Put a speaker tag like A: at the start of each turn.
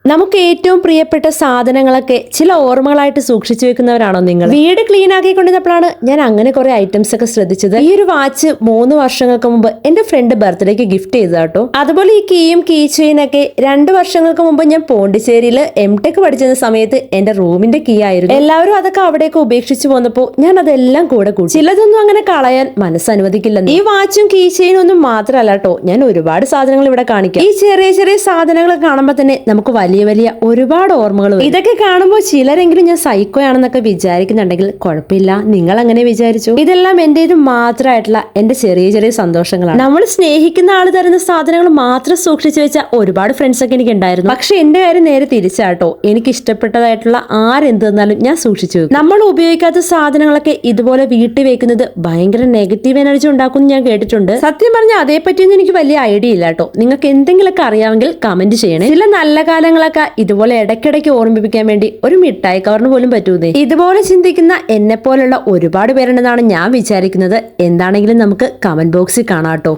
A: നമുക്ക് ഏറ്റവും പ്രിയപ്പെട്ട സാധനങ്ങളൊക്കെ ചില ഓർമ്മകളായിട്ട് സൂക്ഷിച്ചു വെക്കുന്നവരാണോ നിങ്ങൾ? വീട് ക്ലീൻ ആക്കിക്കൊണ്ടിരുന്നപ്പോഴാണ് ഞാൻ അങ്ങനെ കുറെ ഐറ്റംസ് ഒക്കെ ശ്രദ്ധിച്ചത്. ഈ ഒരു വാച്ച് 3 വർഷങ്ങൾക്ക് മുമ്പ് എന്റെ ഫ്രണ്ട് ബർത്ത്ഡേക്ക് ഗിഫ്റ്റ് ചെയ്തതാട്ടോ. അതുപോലെ ഈ കീയും കീ ചെയിനൊക്കെ 2 വർഷങ്ങൾക്ക് മുമ്പ് ഞാൻ പോണ്ടിച്ചേരിയിൽ എംടെക് പഠിച്ചിരുന്ന സമയത്ത് എന്റെ റൂമിന്റെ കീ ആയിരുന്നു. എല്ലാവരും അതൊക്കെ അവിടേക്ക് ഉപേക്ഷിച്ചു പോന്നപ്പോ ഞാൻ അതെല്ലാം കൂടെ കൂട്ടി. ചിലതൊന്നും അങ്ങനെ കളയാൻ മനസ്സനുവദിക്കില്ലെന്ന്. ഈ വാച്ചും കീ ചെയിനും ഒന്നും മാത്രമല്ല കേട്ടോ, ഞാൻ ഒരുപാട് സാധനങ്ങൾ ഇവിടെ കാണിക്കാം. ഈ ചെറിയ ചെറിയ സാധനങ്ങൾ കാണുമ്പോൾ തന്നെ നമുക്ക് വലിയ വലിയ ഒരുപാട് ഓർമ്മകൾ വരും. ഇതൊക്കെ കാണുമ്പോൾ ചിലരെങ്കിലും ഞാൻ സൈക്കോയാണെന്നൊക്കെ വിചാരിക്കുന്നുണ്ടെങ്കിൽ കുഴപ്പമില്ല, നിങ്ങൾ അങ്ങനെ വിചാരിച്ചു. ഇതെല്ലാം എന്റേത് മാത്രമായിട്ടുള്ള എന്റെ ചെറിയ ചെറിയ സന്തോഷങ്ങളാണ്. നമ്മൾ സ്നേഹിക്കുന്ന ആള് തരുന്ന സാധനങ്ങൾ മാത്രം സൂക്ഷിച്ചു വെച്ച ഒരുപാട് ഫ്രണ്ട്സ് ഒക്കെ എനിക്ക് ഉണ്ടായിരുന്നു. പക്ഷെ എന്റെ കാര്യം നേരെ തിരിച്ചാട്ടോ. എനിക്ക് ഇഷ്ടപ്പെട്ടതായിട്ടുള്ള ആരെന്ത് തന്നാലും ഞാൻ സൂക്ഷിച്ചു വെക്കും. നമ്മൾ ഉപയോഗിക്കാത്ത സാധനങ്ങളൊക്കെ ഇതുപോലെ വീട്ടിൽ വെക്കുന്നത് ഭയങ്കര നെഗറ്റീവ് എനർജി ഉണ്ടാക്കും ഞാൻ കേട്ടിട്ടുണ്ട്. സത്യം പറഞ്ഞാൽ അതേപറ്റിയൊന്നും എനിക്ക് വലിയ ഐഡിയ ഇല്ല കേട്ടോ. നിങ്ങൾക്ക് എന്തെങ്കിലുമൊക്കെ അറിയാമെങ്കിൽ കമന്റ് ചെയ്യണേ. ചില നല്ല കാലങ്ങളൊക്കെ ഇതുപോലെ ഇടയ്ക്കിടയ്ക്ക് ഓർമ്മിപ്പിക്കാൻ വേണ്ടി ഒരു മിഠായി കവറിന് പോലും പറ്റൂന്നേ. ഇതുപോലെ ചിന്തിക്കുന്ന എന്നെ പോലുള്ള ഒരുപാട് പേരുണ്ടെന്നാണ് ഞാൻ വിചാരിക്കുന്നത്. എന്താണെങ്കിലും നമുക്ക് കമന്റ് ബോക്സിൽ കാണാട്ടോ.